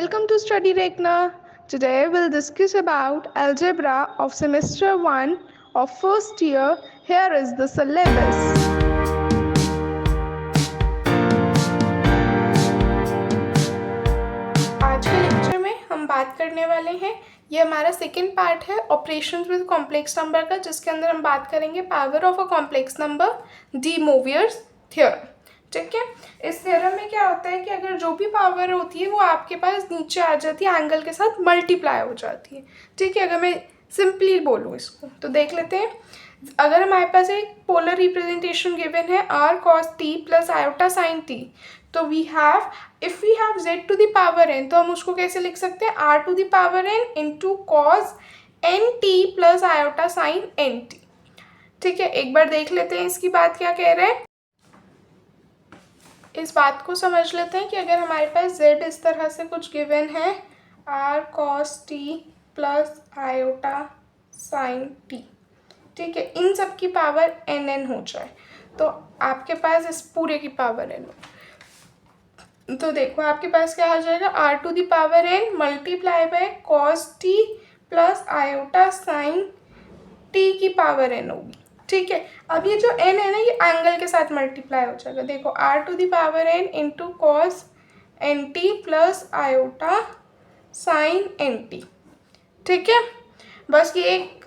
Welcome to Study Rekna. Today we'll discuss about algebra of semester 1 of first year. Here is the syllabus. आज के lecture में हम बात करने वाले हैं, ये हमारा सेकेंड पार्ट है ऑपरेशंस विद कॉम्प्लेक्स नंबर का, जिसके अंदर हम बात करेंगे power of a complex number, De Moivre's theorem. ठीक है, इस थ्योरम में क्या होता है कि अगर जो भी पावर होती है वो आपके पास नीचे आ जाती है, एंगल के साथ मल्टीप्लाई हो जाती है। ठीक है, अगर मैं सिंपली बोलूँ इसको तो देख लेते हैं। अगर हमारे पास एक पोलर रिप्रेजेंटेशन गिवन है r cos t plus iota sine t, तो we have if we have z to the power n, तो हम उसको कैसे लिख सकते हैं, r to the power n into cos N T plus iota sine N T. ठीक है, एक बार देख लेते हैं इसकी बात क्या कह रहे हैं। इस बात को समझ लेते हैं कि अगर हमारे पास z इस तरह से कुछ गिवन है, r cos t plus iota sine t, ठीक है, इन सब की पावर n हो जाए तो आपके पास इस पूरे की पावर n हो, तो देखो आपके पास क्या आ जाएगा, r to the power n multiply by cos t plus iota sine t की पावर n होगी। ठीक है, अब ये जो n है ना, ये एंगल के साथ मल्टीप्लाई हो जाएगा। देखो r to the power n into cos N T plus iota sine N T. ठीक है, बस ये एक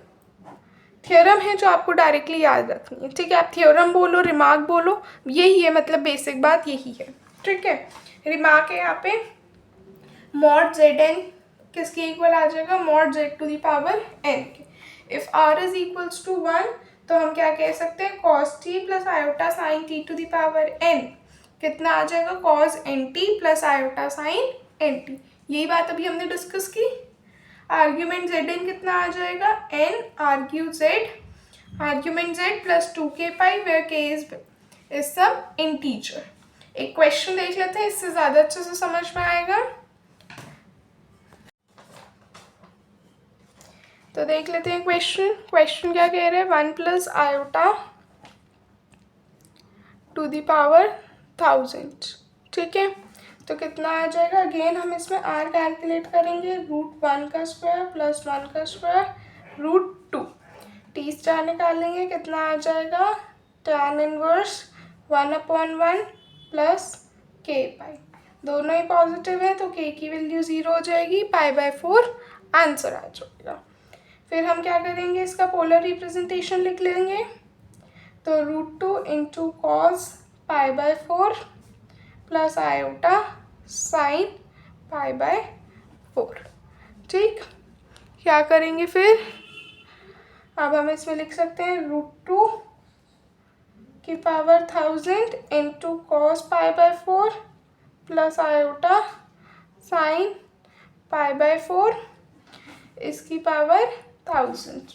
थ्योरम है जो आपको डायरेक्टली याद रखनी है। ठीक है, आप थ्योरम बोलो, रिमार्क बोलो, यही है, मतलब बेसिक बात यही है। ठीक है, रिमार्क है यहाँ पे मॉड जेड एन किसके इक्वल आ जाएगा, mod z to the power n के। If r is equals to 1 तो हम क्या कह सकते हैं, cos t plus iota sine t to the power n कितना आ जाएगा, cos n T plus iota sine N t. यही बात अभी हमने डिस्कस की। आर्ग्यूमेंट जेड एन कितना आ जाएगा, n arg Z argument Z plus 2k pi where k is some integer. एक क्वेश्चन देख लेते हैं, इससे ज़्यादा अच्छे से समझ में आएगा। तो देख लेते हैं क्वेश्चन क्या कह रहे हैं, 1 plus iota to the power 1000। ठीक है, तो कितना आ जाएगा, अगेन हम इसमें r कैलकुलेट करेंगे, √1 का स्क्वायर प्लस 1 का स्क्वायर √2, t स्टार निकालेंगे, कितना आ जाएगा, tan इनवर्स 1/1 प्लस k पाई, दोनों ही पॉजिटिव है तो k की वैल्यू 0 हो जाएगी, π/4 आंसर आ जाएगा। फिर हम क्या करेंगे, इसका पोलर रिप्रेजेंटेशन लिख लेंगे, तो √2 into cos π/4 plus iota sine π/4। ठीक, क्या करेंगे फिर, अब हम इसमें लिख सकते हैं √2 की power 1000 into cos π/4 plus iota sine π/4 इसकी पावर 1000।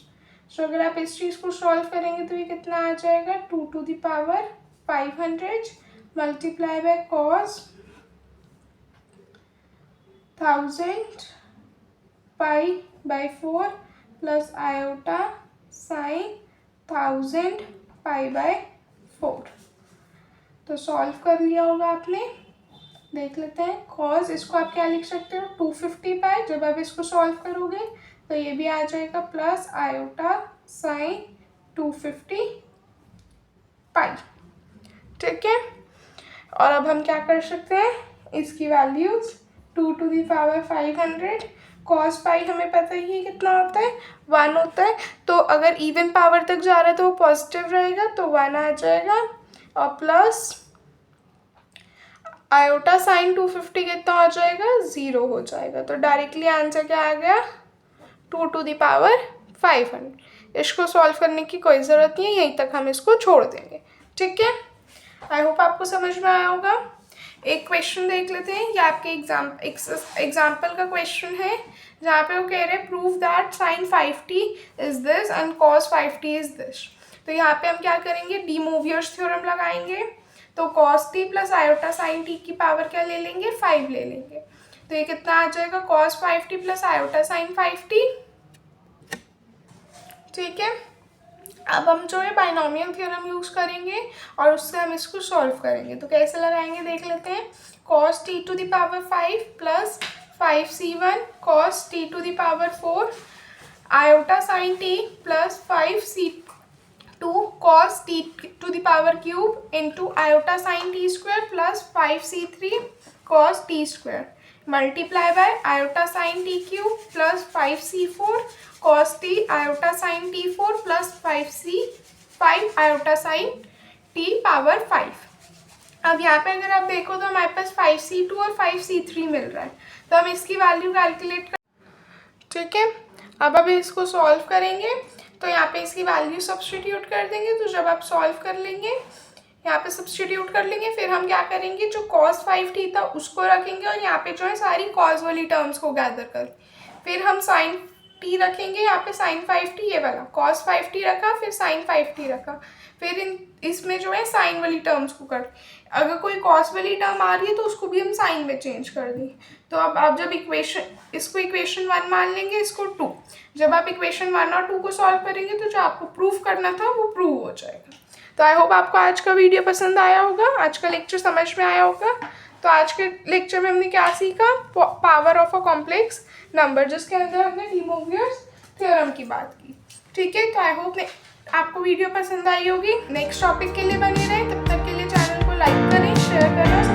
तो अगर आप इस चीज़ को सॉल्व करेंगे तो ये कितना आ जाएगा, 2 to the power 500 multiply by cos 1000 π/4 plus iota sine 1000 π/4। तो सॉल्व कर लिया होगा आपने, देख लेते हैं। कॉस इसको आप क्या लिख सकते हो, 250 पाई, जब आप इसको सॉल्व करोगे तो ये भी आ जाएगा प्लस आयोटा साइन 250 पाई। ठीक है, और अब हम क्या कर सकते हैं, इसकी values 2 to the power 500, cos pi हमें पता ही है कितना होता है, 1 होता है, तो अगर इवन पावर तक जा रहा है तो वो पॉजिटिव रहेगा, तो 1 आ जाएगा, और प्लस आयोटा साइन 250 कितना हो जाएगा, 0 हो जाएगा। तो डायरेक्टली आंसर क्या आ गया, 2 टू द पावर 500। इसको सॉल्व करने की कोई ज़रूरत नहीं है, यहीं तक हम इसको छोड़ देंगे। ठीक है, आई होप आपको समझ में आया होगा। एक क्वेश्चन देख लेते हैं, ये आपके एग्जाम्पल का क्वेश्चन है, जहाँ पे वो कह रहे हैं prove that sine 5t is this and cos 5t is this. तो यहाँ पे हम क्या करेंगे, डी मोवियर्स थ्योरम लगाएंगे, तो cos t plus iota sine t की पावर क्या ले लेंगे, 5 ले लेंगे, तो ये कितना आ जाएगा, cos 5t plus iota sign 5t। ठीक है, अब हम जो है बाइनोमियल थ्योरम यूज़ करेंगे और उससे हम इसको सॉल्व करेंगे। तो कैसे लगाएंगे देख लेते हैं, cos t to the power 5 plus 5c1 cos t to the power 4 iota sin t plus 5c2 cos t to the power cube into iota sin t square plus 5c3 cos t square multiply by iota sin t cube plus 5c4 cos t iota sin t4 plus 5 iota sin t power 5। अब यहाँ पे अगर आप देखो तो हमारे पास 5c2 और 5c3 मिल रहा है, तो हम इसकी वैल्यू कैलकुलेट कर, ठीक है। अब इसको सॉल्व करेंगे तो यहाँ पे इसकी वैल्यू सब्स्टिट्यूट कर देंगे। तो जब आप सॉल्व कर लेंगे, यहाँ पे सब्स्टिट्यूट कर लेंगे, फिर हम क्या करेंगे, जो cos 5t था उसको रखेंगे और यहाँ पे जो है सारी cos वाली टर्म्स को गैदर कर, फिर हम sin t रखेंगे, यहाँ पे sin 5t ये वाला cos 5t रखा, फिर sin 5t रखा, फिर इसमें जो है साइन वाली टर्म्स को कर, अगर कोई cos वाली टर्म आ रही है तो उसको भी हम साइन में चेंज कर देंगे। तो अब आप जब इसको इक्वेशन 1 मान लेंगे, इसको 2, जब आप इक्वेशन 1 और 2 को सॉल्व करेंगे तो जो आपको प्रूफ करना था वो प्रूव हो जाएगा। तो आई होप आपको आज का वीडियो पसंद आया होगा, आज का लेक्चर समझ में आया होगा। तो आज के लेक्चर में हमने क्या सीखा, power of a complex number, जिसके अंदर हमने डी मोवियर्स थ्योरम की बात की, ठीक है। तो आई होप आपको वीडियो पसंद आई होगी। नेक्स्ट टॉपिक के लिए बने रहे, तब तक के लिए चैनल को लाइक करें, शेयर करें।